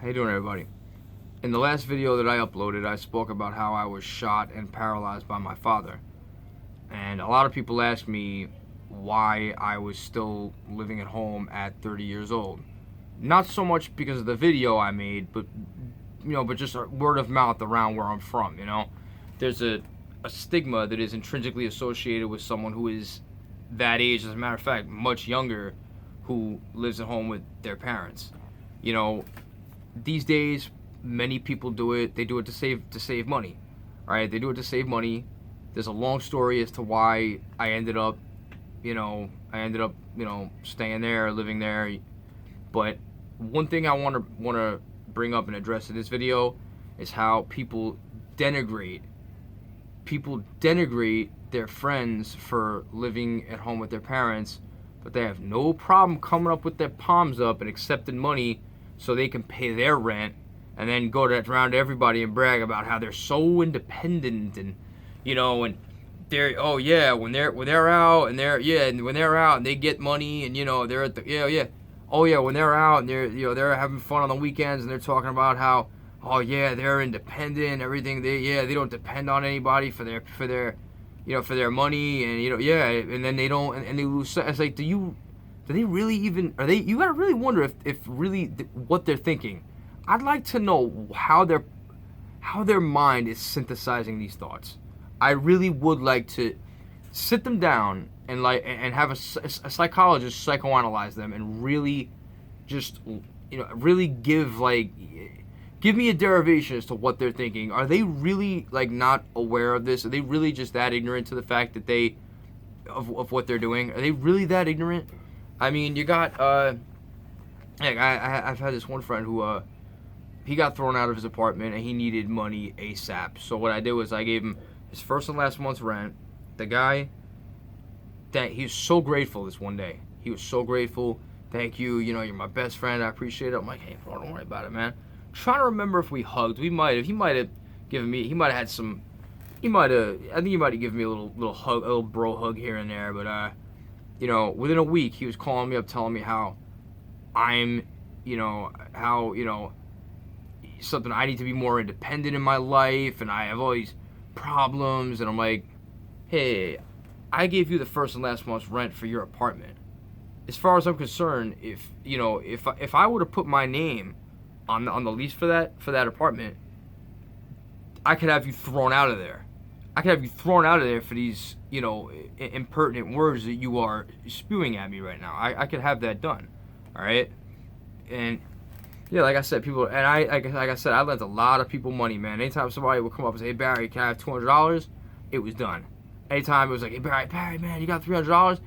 How you doing, everybody? In the last video that I uploaded, I spoke about how I was shot and paralyzed by my father. And a lot of people asked me why I was still living at home at 30 years old. Not so much because of the video I made, but but just word of mouth around where I'm from, There's a stigma that is intrinsically associated with someone who is that age, as a matter of fact, much younger, who lives at home with their parents. These days, many people do it. They do it to save money, right? They do it to save money. There's a long story as to why I ended up, staying there, living there. But one thing I want to bring up and address in this video is how people denigrate their friends for living at home with their parents, but they have no problem coming up with their palms up and accepting money so they can pay their rent, and then go around to everybody and brag about how they're so independent and and they're when they're out and when they're out and they get money and they're at the when they're out and they're having fun on the weekends and they're talking about how they're independent, everything, they don't depend on anybody for their money, and and then they don't, and they lose. It's like, do they really even, you gotta really wonder if really what they're thinking. I'd like to know how their mind is synthesizing these thoughts. I really would like to sit them down and have a psychologist psychoanalyze them and really just really give me a derivation as to what they're thinking. Are they really not aware of this? Are they really just that ignorant to the fact that of what they're doing? Are they really that ignorant? I mean, you got I've had this one friend who he got thrown out of his apartment and he needed money ASAP. So what I did was I gave him his first and last month's rent. The guy, he was so grateful this one day. He was so grateful. Thank you. You're my best friend. I appreciate it. I'm like, hey, bro, don't worry about it, man. I'm trying to remember if we hugged. He might have given me. He might have had some. I think he might have given me a little hug, a little bro hug here and there. But within a week, he was calling me up, telling me how I'm, something, I need to be more independent in my life, and I have all these problems. And I'm like, hey, I gave you the first and last month's rent for your apartment. As far as I'm concerned, if I would have put my name on the lease for that apartment, I could have you thrown out of there. I could have you thrown out of there for these impertinent words that you are spewing at me right now. I could have that done. All right. And like I said, people, and like I said, I lent a lot of people money, man. Anytime somebody would come up and say, hey, Barry, can I have $200? It was done. Anytime it was like, hey, Barry, man, you got $300?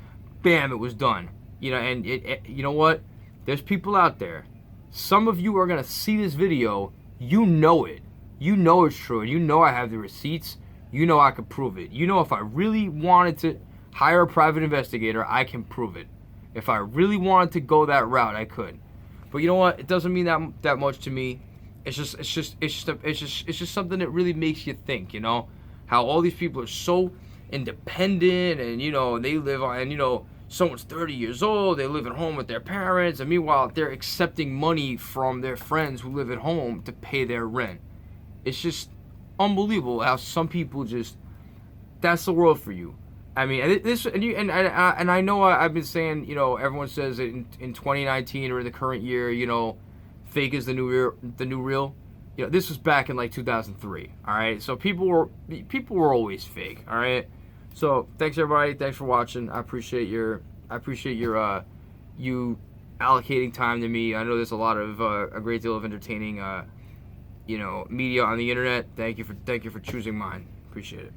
Bam, it was done. And you know what? There's people out there. Some of you are going to see this video. You know it. You know it's true. And I have the receipts. I could prove it. If I really wanted to hire a private investigator, I can prove it. If I really wanted to go that route, I could. But you know what? It doesn't mean that much to me. It's just something that really makes you think. How all these people are so independent, and they live on, and someone's 30 years old, they live at home with their parents, and meanwhile they're accepting money from their friends who live at home to pay their rent. It's just unbelievable how some people that's the world for you. I mean, and I know I've been saying, everyone says that in 2019 or in the current year, fake is the new real. This was back in 2003. All right, so people were always fake. All right, so thanks everybody. Thanks for watching. I appreciate your you allocating time to me. I know there's a great deal of entertaining media on the internet. Thank you for choosing mine. Appreciate it.